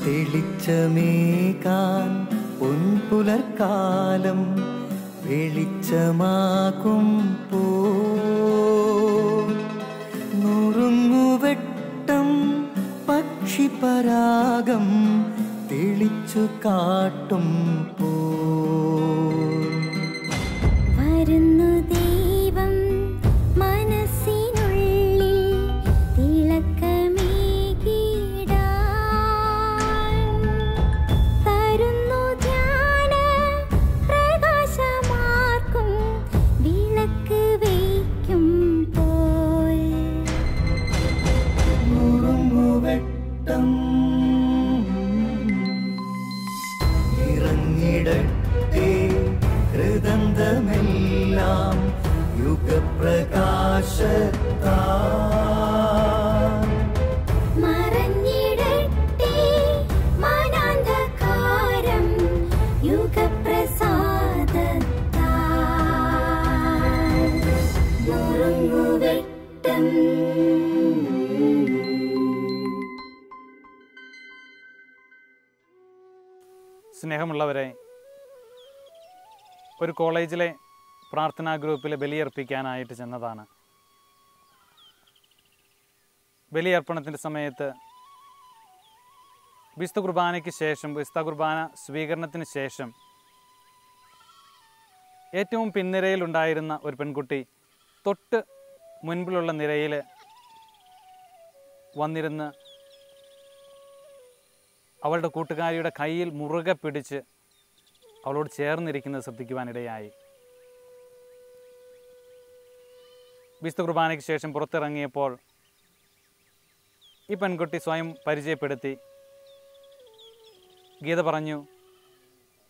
തെളിച്ചമേകാൻ പൊൻപുലർക്കാലം വെളിച്ചമാകുമ്പോൾ നുറുങ്ങുവെട്ടം പക്ഷിപരാഗം തെളിച്ചു കാട്ടും വരുന്നു ദൈവം മനസ്സിനുള്ളിൽ തിളക്കമേകിടാൻ തരുന്നു ധ്യാന പ്രകാശമാർക്കും വിളക്ക് വയ്ക്കുമ്പോൾ നുറുങ്ങുവെട്ടം ഇറങ്ങിടട്ടെ ഹൃദന്തമെല്ലാം യുഗപ്രകാശത്താൽ മറഞ്ഞിടട്ടെ മനാന്ധകാരം യുഗപ്രസാദത്താൽ നുറുങ്ങുവെട്ടം. സ്നേഹമുള്ളവരെ, ഒരു കോളേജിലെ പ്രാർത്ഥനാ ഗ്രൂപ്പിൽ ബലിയർപ്പിക്കാനായിട്ട് ചെന്നതാണ്. ബലിയർപ്പണത്തിൻ്റെ സമയത്ത് വിശുദ്ധ കുർബാനയ്ക്ക് ശേഷം, വിശുദ്ധ കുർബാന സ്വീകരണത്തിന് ശേഷം ഏറ്റവും പിൻനിരയിലുണ്ടായിരുന്ന ഒരു പെൺകുട്ടി തൊട്ട് മുൻപിലുള്ള നിരയിൽ വന്നിരുന്ന് അവളുടെ കൂട്ടുകാരിയുടെ കയ്യിൽ മുറുകെ പിടിച്ച് അവളോട് ചേർന്നിരിക്കുന്നത് ശ്രദ്ധിക്കുവാനിടയായി. വിശുദ്ധ കുർബാനയ്ക്ക് ശേഷം പുറത്തിറങ്ങിയപ്പോൾ ഈ പെൺകുട്ടി സ്വയം പരിചയപ്പെടുത്തി. ഗീത പറഞ്ഞു,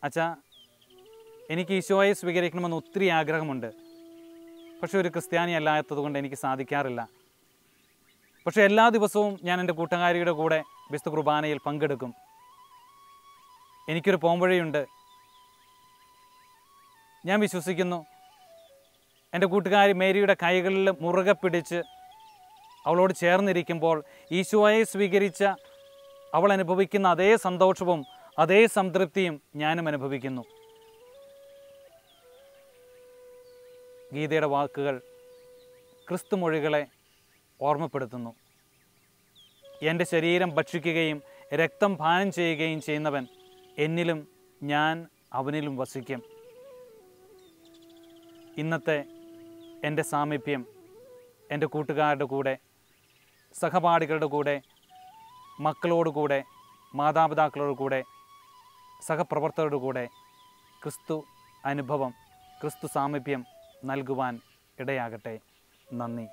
അച്ഛാ, എനിക്ക് ഈശോയെ സ്വീകരിക്കണമെന്ന് ഒത്തിരി ആഗ്രഹമുണ്ട്. പക്ഷെ ഒരു ക്രിസ്ത്യാനി അല്ലാത്തതുകൊണ്ട് എനിക്ക് സാധിക്കാറില്ല. പക്ഷെ എല്ലാ ദിവസവും ഞാൻ എൻ്റെ കൂട്ടുകാരിയുടെ കൂടെ വിശുദ്ധ കുർബാനയിൽ പങ്കെടുക്കും. എനിക്കൊരു പോംവഴിയുണ്ട്. ഞാൻ വിശ്വസിക്കുന്നു, എൻ്റെ കൂട്ടുകാരി മേരിയുടെ കൈകളിൽ മുറുകെ പിടിച്ച് അവളോട് ചേർന്നിരിക്കുമ്പോൾ ഈശോയെ സ്വീകരിച്ച അവൾ അനുഭവിക്കുന്ന അതേ സന്തോഷവും അതേ സംതൃപ്തിയും ഞാനും അനുഭവിക്കുന്നു. ഗീതയുടെ വാക്കുകൾ ക്രിസ്തുമൊഴികളെ ഓർമ്മപ്പെടുത്തുന്നു. എൻ്റെ ശരീരം ഭക്ഷിക്കുകയും രക്തം പാനം ചെയ്യുകയും ചെയ്യുന്നവൻ എന്നിലും ഞാൻ അവനിലും വസിക്കും. ഇന്നത്തെ എൻ്റെ സാമീപ്യം എൻ്റെ കൂട്ടുകാരുടെ കൂടെ, സഹപാഠികളുടെ കൂടെ, മക്കളോടുകൂടെ, മാതാപിതാക്കളോട് കൂടെ, സഹപ്രവർത്തകരുടെ കൂടെ ക്രിസ്തു അനുഭവം, ക്രിസ്തു സാമീപ്യം നൽകുവാൻ ഇടയാകട്ടെ. നന്ദി.